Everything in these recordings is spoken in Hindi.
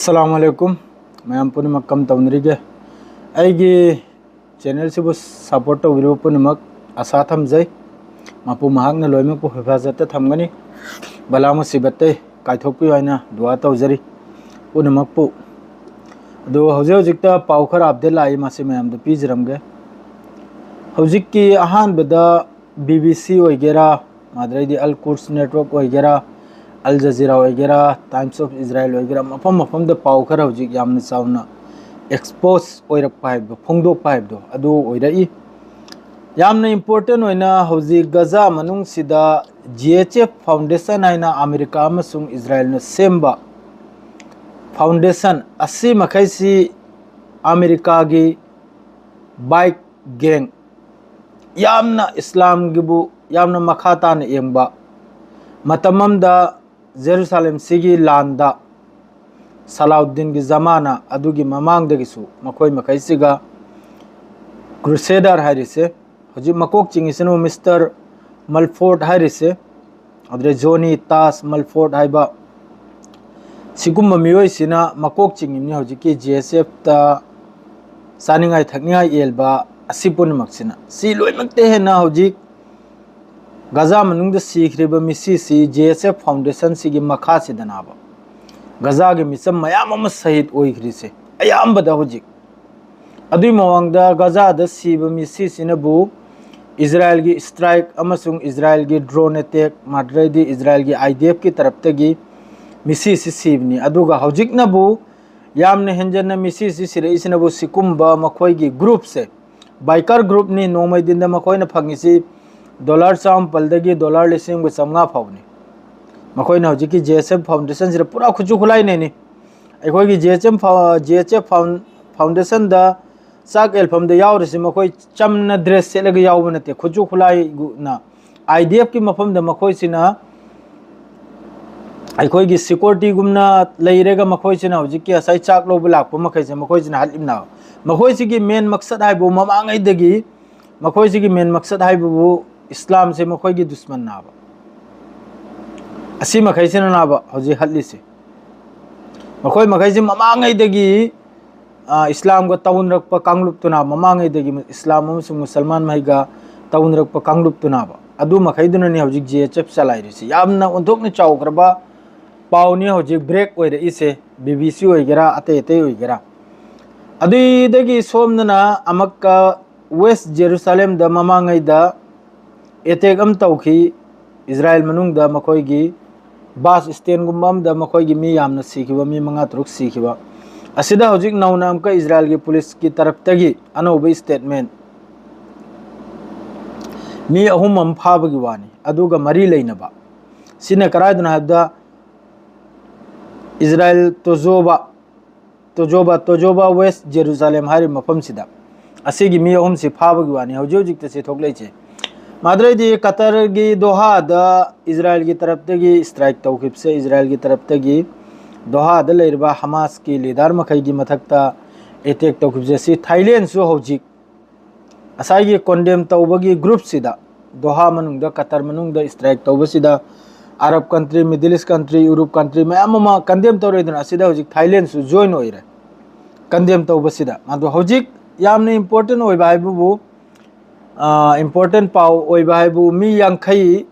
अस्सलामुअलैकुम मैं पुनमक कम तौनरीगे अगी चैनल से सपोर्ट तौर पुनमक आशा थमजै मपू महाकना लोइमक हिफाजत थमगनी बला मुसीबत कायथोकपी हाइना दुआ तौजरी पुनमकपू अदो हौजे हौजिकता पाउ खरा अपडेट लाई मासे मयामदा पीजरमगे हौजिककी अहानबदा BBC ओइगेरा माद्रैदी अल कुर्स नेटवर्क ओइगेरा अल जजीरा वगैरह टाइम्स ऑफ इजराइल वगैरह मफम मफम द पाउ खरा हौजिक यामना चावना एक्सपोज ओइरक पाइब फोंगदोक पाइब दो अदो ओइरई यामना इंपोर्टेंट होइना हौजिक गजा मनुंग सिदा GHF फाउंडेशन आइना अमेरिका अमसुंग इजराइल न सेम्बा फाउंडेशन असि मखैसी अमेरिका गी बाइक गैंग यामना इस्लाम गिबु यामना मखाता न एंबा मतममदा जेरूसलेम सिगी लांदा सलाउद्दीन की जमाना अदुगी ममांगदगिसु मखोय मखैसिगा क्रूसेडर हारिसे हजि मकोक चिंगिसनु मिस्टर मलफोर्ड हारिसे अदरे जोनी तास मलफोर्ड हाइबा सिगुम मियोइसिना मकोक चिंगिमनि हजिकी GSF ता सानिंगाय थकनिगाय एलबा असिपुन मक्सिना सि लोइमक्ते हेना हजिक गजा मनुंग सीख्रिब मिसी GSF फाउंडेशन सिगी मखा से दनाबा गजा के मिसम मयाम अम शहीद ओइख्रिसे अयामबदा होजिक अदुई मवांगदा गजा द सीब मिसी सिनबु इजराइल की स्ट्राइक अमसुंग इजराइल की ड्रोन अटैक माद्रैदी इजराइल की IDF की तरफ तगी मिसी सीबनी अदुगा हौजिकनबु यामने हेंजन मिसी सिरेइसिनबु सिकुंबा मखोय की ग्रुप से बाइकर ग्रुप नि नोमै दिन मखोयना फंगिसी $150 $150 फाउनी मखोयना हौजिकी GSF फाउंडेशन से पूरा खुचु खुलाई नहीं अखोगी GHF फाउंडेशन दा साक एल्फम दा यावरसि मखोय चमना ड्रेस सेलग याव नते खुचु खुलाई ना IDF की मफम दा मखोयसिना अखोगी सिक्योरिटी गुमना लेरेगा मखोयसिना हौजिकी असै चाक लोब लाकप मखैसे मखोयसिना हलिमना मखोयसिगी मेन मकसद हाइबो ममांगैदगी मखोयसिगी मेन मकसद हाइबो इस्लाम से मखोय की दुश्मन नाबा असी मखैसे नाबा हौजी हल्लिसे मखोय मखैसे ममांगैदगी इस्लाम का तौनरक कांगलुप्तुना ममांगैदगी इस्लाम अमसुंग मुसलमान महिगा तौनरक कांगलुप्तुनाबा अदु मखैदुननि हौजिक GHF चलाइरिसे यामना ओंथोकने चाउग्रबा पाउनि हौजिक ब्रेक ओइरइसे BBC ओइगेरा अते अते ओइगेरा अदुइदगी सोमना अमक्का वेस्ट जेरूसलेम द ममांगैदा एटेक अम तौखी इजराइल मनुंग दा मखोयगी बास स्टैंड गुम्बम दा मखोयगी मी यामना सीखिबा मी मंगा तरुक सीखिबा असिदा हौजिक नौना अमका इजराइल की पुलिस की तरफ तगी अनौबा स्टेटमेंट मी अहुम अम फाबगी वानी अदुगा मरी लेनबा सिने करायदना हबदा इजराइल तोजोबा वेस्ट जेरूसलेम हारि मफम सिदा असिगी मी अहुम से फाबगी वानी हौजि हौजिक तसे थोकलेचे माद्रैदी कतर की दोहा द इजराइल की तरफ तगी स्ट्राइक तौखिब से इजराइल की तरफ तगी दोहा द लेरबा हमास की लीडर मखै की मथक्ता अटैक तौखिब से थाईलैंड सु हौजिक असाई कंडेम तौबगी ग्रुप सिदा दोहा मनुंग द कतर मनुंग द स्ट्राइक तौब सिदा Arab country Middle East country Europe country मयाम कंडेम तौरेदन असिदा हौजिक थाईलैंड सु जॉइन ओइरे कंडेम तौब सिदा मादो हौजिक यामने इंपोर्टेंट ओइबा हाइबु इंपोर्टेंट पाउ ओइबा हाइबु मी यांखै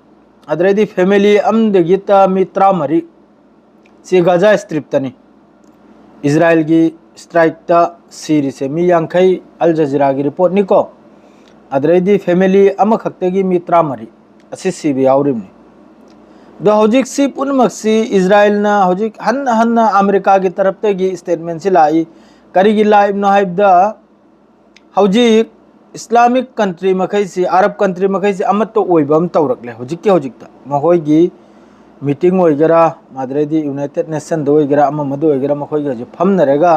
अद्रैदी फैमिली अमदगिता मी 30 से गजा स्ट्रिप तनी इजराइल की स्ट्राइक ता सीरी से मी यांखै अल जजीरा की रिपोर्ट निको अद्रैदी फैमिली अमखक्तगी मी 30 असि सीबी यावरिमनी दो हौजिक सी पुनमक्सी इजराइल ना हौजिक हन्ना अमेरिका की तरफ तगी स्टेटमेंट से लाई करिगी लाइव न हाइबदा हौजिक इस्लामिक कंट्री मखैसी अरब कंट्री मखैसी अमत तो ओइबम तौरकले हौजिकता मखोयगी मीटिंग ओइगेरा माद्रैदी यूनाइटेड नेशन दो ओइगेरा अममद ओइगेरा मखोयगी हजि फमनरेगा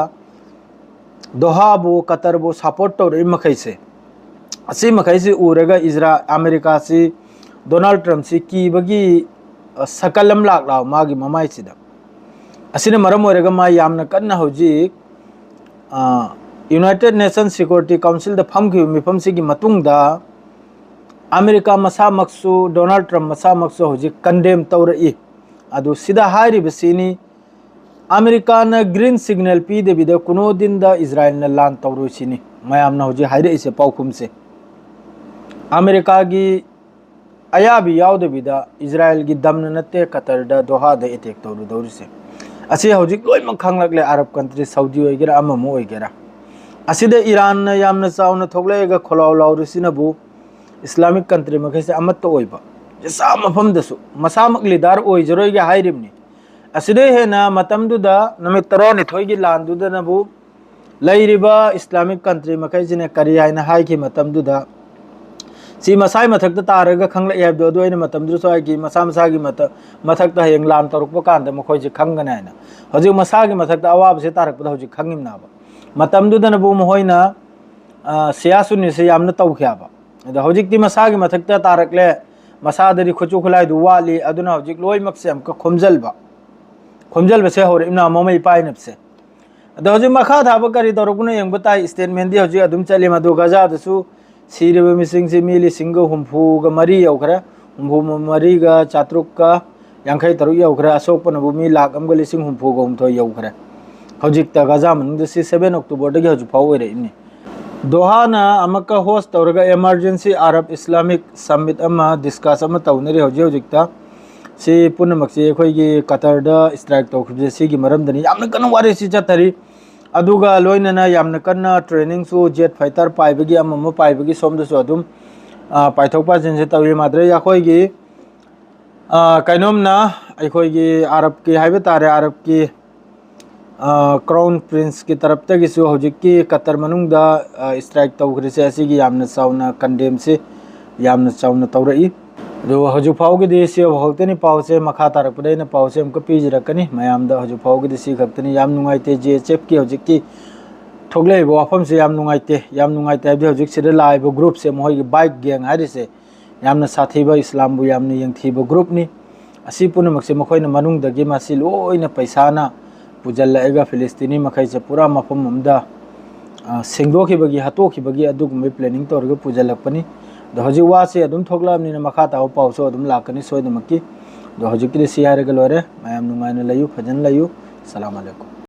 दोहा बो कतर बो सपोर्ट तौर मखैसे असी मखैसी उरेगा अमेरिका से डोनाल्ड ट्रम्प से कीबगी सकलम लाकलाव मागी ममाइसिदा असिने मरम ओइरेगा मा यामना कन्ना हौजिक यूनाइटेड नेशन सिक्योरिटी काउंसिल द फमखि मिफम सिगी मतुंगदा अमेरिका मसा मक्सु डोनाल्ड ट्रम्प मसा मक्सु हौजिक कंडेम तौरई अदु सिदा हारिबसिनी अमेरिकान ग्रीन सिग्नल पीदबीद कुनो दिन इजराइल लान तौरोसिनी मैम हौजी हाइरइसे पाउखुम से अमेरिका की अयाबी यादबीद इजराइल की दम नते कतर दोहा अटैक तौरुदौरिसे असे हौजिक लोइमक खांगलकले अरब कंट्री सऊदी ओइगेरा अममो ओइगेरा असिदे ईरान यामना चाउना थोगलेगा खोलाव लाउरिसिनबु इस्लामिक कंट्री मखैसे अमत्त ओइबा जसा मफमदसु मसामक लीडर ओइजरोइगे हाइरिमनी असिदे हेना मतमदुदा नमित तरनि थोइगी लांदुदनबु लैरिबा इस्लामिक कंट्री मखैसिने करी हाइना हाइखि मतमदुदा सी मसाई मथक तारगा खंगला याबदो दोइना मतमदु सोइगी मसा मसागी मथक हयेंग लान तरुकप कांद मखोइजे खंगना हैना हजि मसागी मथक अवाबसे तारकपदा हजि खंगिमनाबा मतमदुदनबु मोहोइना सियासुनि से यामना तौख्याबा अदा हजिकति मसागी मथक तारकले मसादरी खुचु खुलाइदु वाली अदुना हजिक लोइमकसे अमका खोमजलबसे हौरे इमना मोमै पाइनबसे अदा हजि मखा थाबा करी तरुकना यंग बताई स्टेटमेंट दी हजि अदुम चले मदु गजादसु सिरिब मिसिंग से मिली सिंग हुम्फूग मरी यौखरा हुम्फू मरीगा चात्रुका यांखै तरुक यौखरा असोकपनबु मी लाख अमगा लिसिंग हुम्फूग हुम्थो यौखरा हजिकता गजा मनुंग 7 अक्टोबर दगी हजु फाव ओइरे इने दोहाना अमका होस्ट तौरगा इमरजेंसी अरब इस्लामिक समिट अमा डिस्कस अमा तौनरी हजिकता से पुनमकसे अखोइगी कतरदा स्ट्राइक तौखबजे सिगी मरमदनी यामना कन वारे सि चतरी अदुगा लोइनना यामना कन्ना ट्रेनिंग सु जेट फाइटर पाइबगी अमम पाइबगी सोमदसु अदुम पाइथोपा जिनसे तवी माद्रे याखोइगी कैनोमना अखोइगी अरब की हाइबे तारे अरब की क्राउन प्रिंस की तरफ तगिसु हौजिककी कतर मनुंगदा स्ट्राइक तौखरिसे असिगी यामना चाउना कंडेम से यामना चाउना तौरई दो हजु फाउगी देसी हौतनी पाउसे मखा तारकपदैना पाउसे हमका पीजरकनी मयामदा हजु फाउगी देसी खक्तनी याम नुंगाइते जेएचएफ की हौजिककी थोगलेबो वाफम से याम नुंगाइते हाबदि हौजिक सिदा लाइबो ग्रुप से मोहैगी बाइक गैंग हारिसे यामना साथीबा इस्लामबु यामना यंगथीबो ग्रुप नि असि पुनमकसे मखोइना मनुंगदगी मासि लोइना पैसाना पुजल्लाएगा फिलिस्तीनी मखैसे पूरा मफम अमदा सेंगदोखिबगी हतोखिबगी अदुगुमै प्लानिंग तौरगा पुजल्लकपनी दो हजि वासे अदुम थोगलामनिना मखा ताव पाउसो अदुम लाकनी सोइदमक्की दो हजिकि सि हारगा लोरे मयाम नुंगाइना लयु फजन लयु अस्सलाम वालेकुम।